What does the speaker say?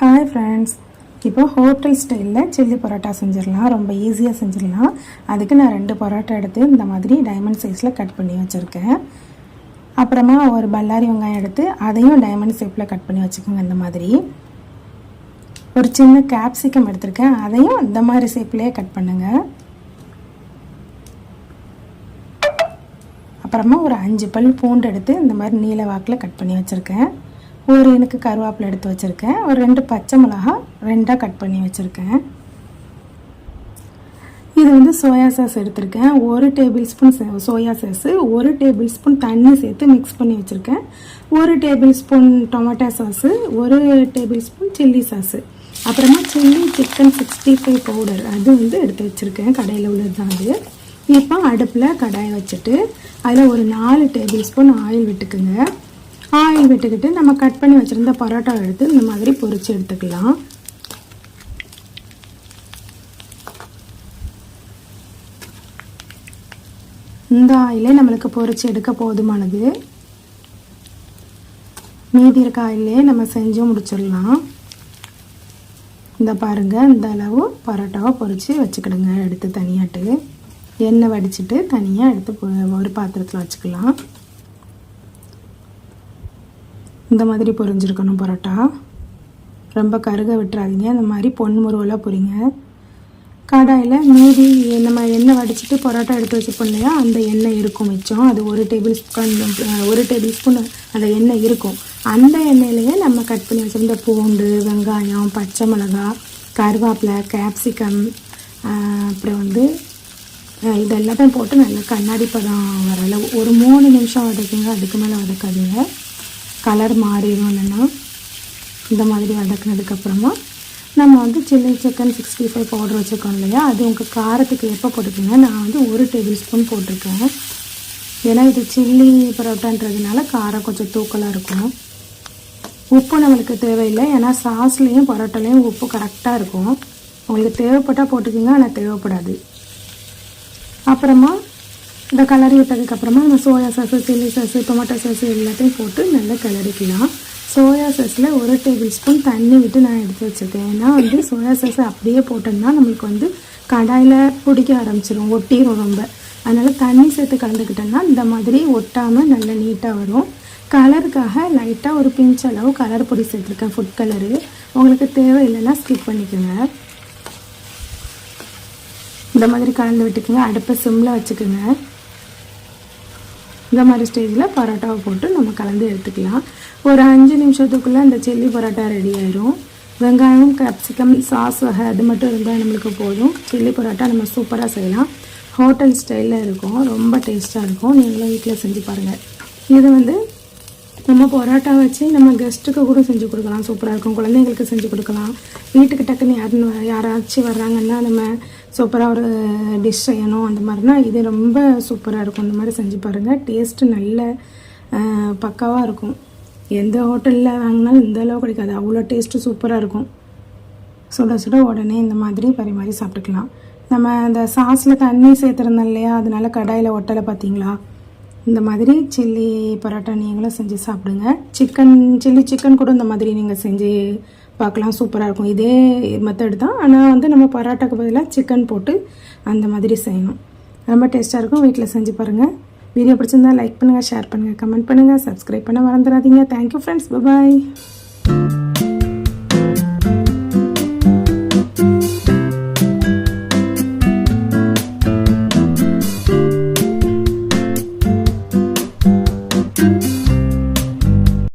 Hi friends, இப்போ hotel ஸ்டைலில் chilli parotta செஞ்சிடலாம். ரொம்ப ஈஸியாக செஞ்சிடலாம். அதுக்கு நான் 2 பரோட்டா எடுத்து இந்த மாதிரி டைமண்ட் சைஸில் கட் பண்ணி வச்சுருக்கேன். அப்புறமா ஒரு பல்லாரி வெங்காயம் எடுத்து அதையும் டைமண்ட் ஷேப்பில் கட் பண்ணி வச்சுக்கோங்க. இந்த மாதிரி ஒரு சின்ன கேப்சிகம் எடுத்திருக்கேன், அதையும் இந்த மாதிரி ஷேப்லேயே கட் பண்ணுங்கள். அப்புறமா ஒரு 5 பல் பூண்டு எடுத்து இந்த மாதிரி நீல வாக்கில் கட் பண்ணி வச்சுருக்கேன். ஒரு எனக்கு கருவேப்பிலை எடுத்து வச்சுருக்கேன். ஒரு 2 பச்சை மிளகா 2ஆக கட் பண்ணி வச்சுருக்கேன். இது வந்து சோயா சாஸ் எடுத்திருக்கேன். 1 table spoon soya sauce, 1 table spoon தண்ணி சேர்த்து மிக்ஸ் பண்ணி வச்சுருக்கேன். 1 table spoon tomato sauce, 1 table spoon chilli sauce, அப்புறமா சில்லி சிக்கன் 65 பவுடர் அது வந்து எடுத்து வச்சுருக்கேன். கடையில் உள்ளது தான் அது. இப்போ அடுப்பில் கடாயை வச்சுட்டு அதில் ஒரு 4 டேபிள் ஸ்பூன் ஆயில் விட்டுக்குங்க. ஆயில் விட்டுக்கிட்டு நம்ம கட் பண்ணி வச்சுருந்த பரோட்டா எடுத்து இந்த மாதிரி பொரித்து எடுத்துக்கலாம். இந்த ஆயிலே நம்மளுக்கு பொரித்து எடுக்க போதுமானது. மீதி இருக்க ஆயிலே நம்ம செஞ்சு முடிச்சிடலாம். இந்த பாருங்கள், இந்த அளவு பரோட்டாவை பொரித்து வச்சுக்கிடுங்க. எடுத்து தனியாட்டு எண்ணெய் வடிச்சிட்டு தனியாக எடுத்து ஒரு பாத்திரத்தில் வச்சுக்கலாம். இந்த மாதிரி பொரிஞ்சிருக்கணும் பரோட்டா. ரொம்ப கருக விட்டுறாதீங்க. இந்த மாதிரி பொன்முருவலாக பொரிங்க. கடாயில் மீதி நம்ம எண்ணெய் வடிச்சிட்டு பரோட்டா எடுத்து வச்சுப்போம் இல்லையா, அந்த எண்ணெய் இருக்கும் மிச்சம். அது 1 டேபிள் ஸ்பூன் அந்த எண்ணெய் இருக்கும். அந்த எண்ணெயிலேயே நம்ம கட் பண்ணி வச்சுருந்த பூண்டு, வெங்காயம், பச்சை மிளகாய், கருவேப்பிலை, கேப்சிகம், அப்புறம் வந்து இது எல்லாத்தையும் போட்டு நல்லா கண்ணாடி பதம் வரல ஒரு 3 நிமிஷம் வதக்குங்க. அதுக்கு மேலே வதக்காதீங்க, கலர் மாறிடும். இல்லைன்னா இந்த மாதிரி வதக்குனதுக்கப்புறமா நம்ம வந்து சில்லி சிக்கன் 65 பவுடர் வச்சுருக்கோம் இல்லையா, அது உங்கள் காரத்துக்கு எப்போ போட்டுக்கோங்க. நான் வந்து 1 டேபிள் ஸ்பூன் போட்டிருக்கேன். ஏன்னா இது சில்லி பரோட்டான்றதுனால காரம் கொஞ்சம் தூக்கலாக இருக்கும். உப்பு நம்மளுக்கு தேவையில்லை, ஏன்னா சாஸ்லேயும் பரோட்டாலேயும் உப்பு கரெக்டாக இருக்கும். உங்களுக்கு தேவைப்பட்டால் போட்டுக்கோங்க, ஆனால் தேவைப்படாது. அப்புறமா இந்த கிளறி விட்டதுக்கப்புறமா நம்ம soya sauce, chilli sauce, tomato sauce எல்லாத்தையும் போட்டு நல்லா கிளறிக்கலாம். சோயா சாஸில் 1 டேபிள் ஸ்பூன் தண்ணி விட்டு நான் எடுத்து வச்சுருக்கேன். ஏன்னா வந்து சோயா சாஸை அப்படியே போட்டோம்னா நம்மளுக்கு வந்து கடாயில் பிடிக்க ஆரம்பிச்சிடும், ஒட்டிடும் ரொம்ப. அதனால் தண்ணி சேர்த்து கலந்துக்கிட்டோம்னா இந்த மாதிரி ஒட்டாமல் நல்லா நீட்டாக வரும். கலருக்காக லைட்டாக ஒரு பிஞ்ச் அளவு கலர் பொடி சேர்த்துருக்கேன், ஃபுட் கலரு. உங்களுக்கு தேவை இல்லைன்னா ஸ்கிப் பண்ணிக்கோங்க. இந்த மாதிரி கலந்து விட்டுக்குங்க. அடுப்பை சிம்மில் வச்சுக்கோங்க. இந்த மாதிரி ஸ்டேஜில் பரோட்டாவை போட்டு நம்ம கலந்து எடுத்துக்கலாம். ஒரு 5 நிமிஷத்துக்குள்ளே இந்த சில்லி பரோட்டா ரெடி ஆயிடும். வெங்காயம், கேப்சிகம், சாஸ் வகை அது மட்டும் இருந்தால் நம்மளுக்கு போதும். சில்லி பரோட்டா நம்ம சூப்பராக செய்யலாம். ஹோட்டல் ஸ்டைலில் இருக்கும், ரொம்ப டேஸ்ட்டாக இருக்கும். நீங்களும் வீட்டில் செஞ்சு பாருங்கள். இது வந்து நம்ம பரோட்டா வச்சு நம்ம கெஸ்ட்டுக்கு கூட செஞ்சு கொடுக்கலாம், சூப்பராக இருக்கும். குழந்தைங்களுக்கு செஞ்சு கொடுக்கலாம். வீட்டுக்கு டக்குன்னு யாராச்சும் வர்றாங்கன்னா நம்ம சூப்பராக ஒரு டிஷ் செய்யணும் அந்த மாதிரினா இது ரொம்ப சூப்பராக இருக்கும். இந்த மாதிரி செஞ்சு பாருங்கள். டேஸ்ட்டு நல்ல பக்காவாக இருக்கும். எந்த ஹோட்டலில் வாங்கினாலும் இந்த அளவு கிடைக்காது, அவ்வளோ டேஸ்ட்டு சூப்பராக இருக்கும். சுட சுட உடனே இந்த மாதிரி பரிமாறி சாப்பிட்டுக்கலாம். நம்ம அந்த சாஸில் தண்ணி சேர்த்துருந்தோம் இல்லையா, அதனால கடாயில் ஒட்டலை பார்த்தீங்களா. இந்த மாதிரி சில்லி பரோட்டா நீங்களும் செஞ்சு சாப்பிடுங்க. சில்லி சிக்கன் கூட இந்த மாதிரி நீங்கள் செஞ்சு பார்க்கலாம், சூப்பராக இருக்கும். இதே மெத்தட் தான், ஆனால் வந்து நம்ம பரோட்டாக்கு பதிலாக சிக்கன் போட்டு அந்த மாதிரி செய்யணும். ரொம்ப டேஸ்ட்டாக இருக்கும். வீட்டில் செஞ்சு பாருங்கள். வீடியோ பிடிச்சிருந்தா லைக் பண்ணுங்கள், ஷேர் பண்ணுங்கள், கமெண்ட் பண்ணுங்கள், சப்ஸ்கிரைப் பண்ண மறந்துடாதீங்க. தேங்க்யூ ஃப்ரெண்ட்ஸ், பாய்.